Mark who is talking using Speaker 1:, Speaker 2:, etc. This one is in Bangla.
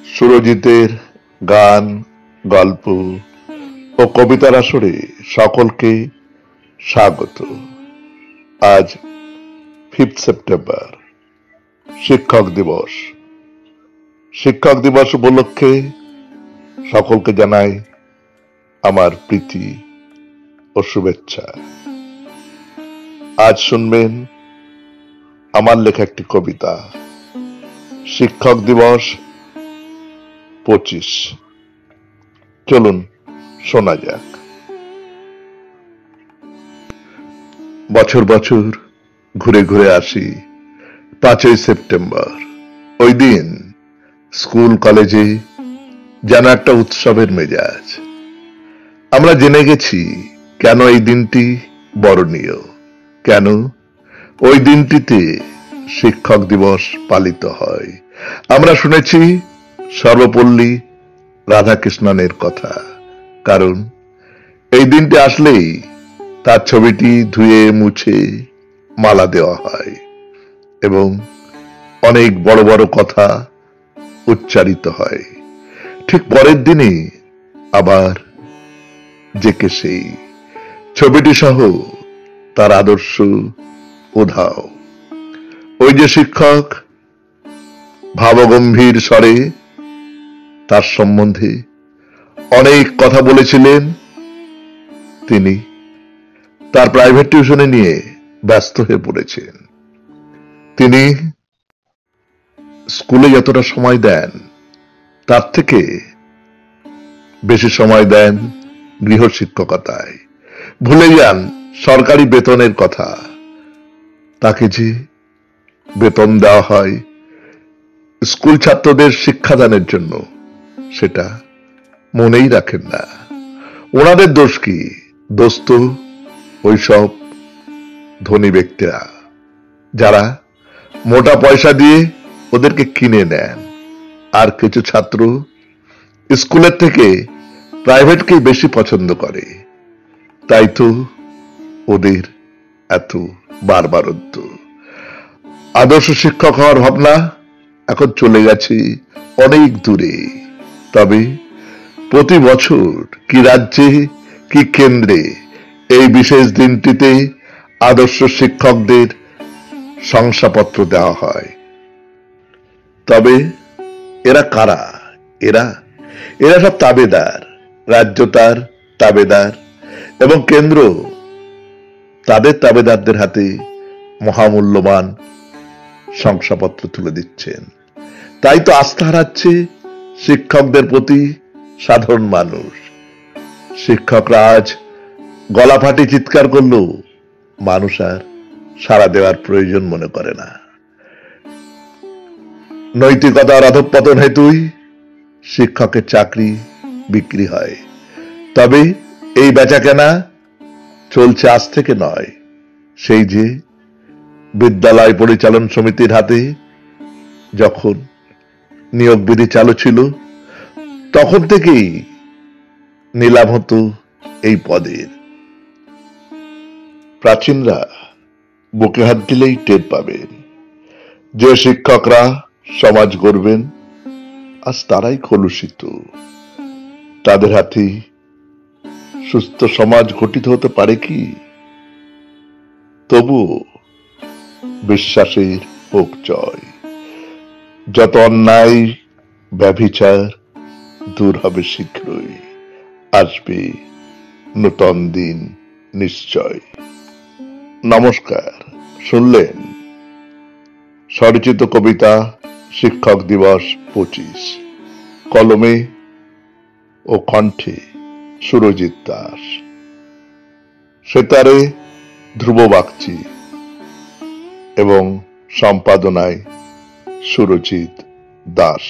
Speaker 1: সুরজিতের গান, গল্প ও কবিতার আসরে সকলকে স্বাগত। আজ 5 সেপ্টেম্বর, শিক্ষক দিবস। শিক্ষক দিবস উপলক্ষে সকলকে জানাই আমার প্রীতি ও শুভেচ্ছা। আজ শুনবেন আমার লেখা একটি কবিতা, শিক্ষক দিবস 25। চলুন শোনা যাক। বছর বছর ঘুরে ঘুরে আসি 5ই সেপ্টেম্বর। ওই দিন স্কুল কলেজে যেন একটা উৎসবের মেজাজ। আমরা জেনে গেছি কেন এই দিনটি বরণীয়, কেন ওই দিনটিতে শিক্ষক দিবস পালিত হয়। আমরা শুনেছি সর্বপল্লী রাধাকৃষ্ণনের কথা, কারণ এই দিনটি আসলেই তার ছবিটি ধুয়ে মুছে মালা দেওয়া হয় এবং অনেক বড় বড় কথা উচ্চারিত হয়। ঠিক পরের দিনই আবার জেকে সেই ছবিটি সহ তার আদর্শ উধাও। ওই যে শিক্ষক ভাবগম্ভীর স্বরে তার সম্বন্ধে অনেক কথা বলেছিলেন, তিনি তার প্রাইভেট টিউশনে নিয়ে ব্যস্ত হয়ে পড়েছেন। তিনি স্কুলে যতটা সময় দেন তার থেকে বেশি সময় দেন গৃহশিক্ষকতায়। ভুলে যান সরকারি বেতনের কথা। তাকে যে বেতন দেওয়া হয় স্কুল ছাত্রদের শিক্ষাদানের জন্য, সেটা মনেই রাখেন না। ওনাদের দোষ কি? দোষ তো ওইসব ধনী ব্যক্তিরা যারা মোটা পয়সা দিয়ে ওদেরকে কিনে নেন। আর কিছু ছাত্র স্কুলের থেকে প্রাইভেটকেই বেশি পছন্দ করে, তাই তো ওদের এত বারবারত্ব। আদর্শ শিক্ষক হওয়ার ভাবনা এখন চলে গেছে অনেক দূরে। তবে প্রতি বছর কি রাজ্যে কি কেন্দ্রে এই বিশেষ দিনটিতে আদর্শ শিক্ষকদের শংসাপত্র দেওয়া হয়। তবে এরা কারা? এরা সব তাবেদার। রাজ্য তার তাবেদার এবং কেন্দ্র তাদের তাবেদারদের হাতে মহামূল্যবান শংসাপত্র তুলে দিচ্ছেন। তাই তো আস্থা হারাচ্ছে শিক্ষকদের প্রতি সাধারণ মানুষ। শিক্ষকরা আজ গলা ফাটি চিৎকার করলেও মানুষ আর সাড়া দেওয়ার প্রয়োজন মনে করে না। নৈতিকতার অধঃপতন হেতুই শিক্ষকের চাকরি বিক্রি হয়। তবে এই বেচাকেনা চলছে আজ থেকে নয়। সেই যে বিদ্যালয় পরিচালন সমিতির হাতে যখন নিয়োগ বিধি চালু ছিল, তখন থেকেই নিলাম হতো এই পদের। প্রাচীনরা বুকে হাত দিলেই টের পাবেন যে শিক্ষকরা সমাজ গড়বেন আজ তারাই কলুষিত। তাদের হাতে সুস্থ সমাজ গঠিত হতে পারে কি? তবু বিশ্বাসের হোক জয়। যত অন্যায় ব্যভিচার দূর হবে শীঘ্রই। আসবে নূতন দিন নিশ্চয়। নমস্কার। শুনলেন স্বরচিত কবিতা শিক্ষক দিবস 25। কলমে ও কণ্ঠে সুরজিৎ দাস, সেতারে ধ্রুব বাগচি এবং সম্পাদনায় সুরজিৎ দাস।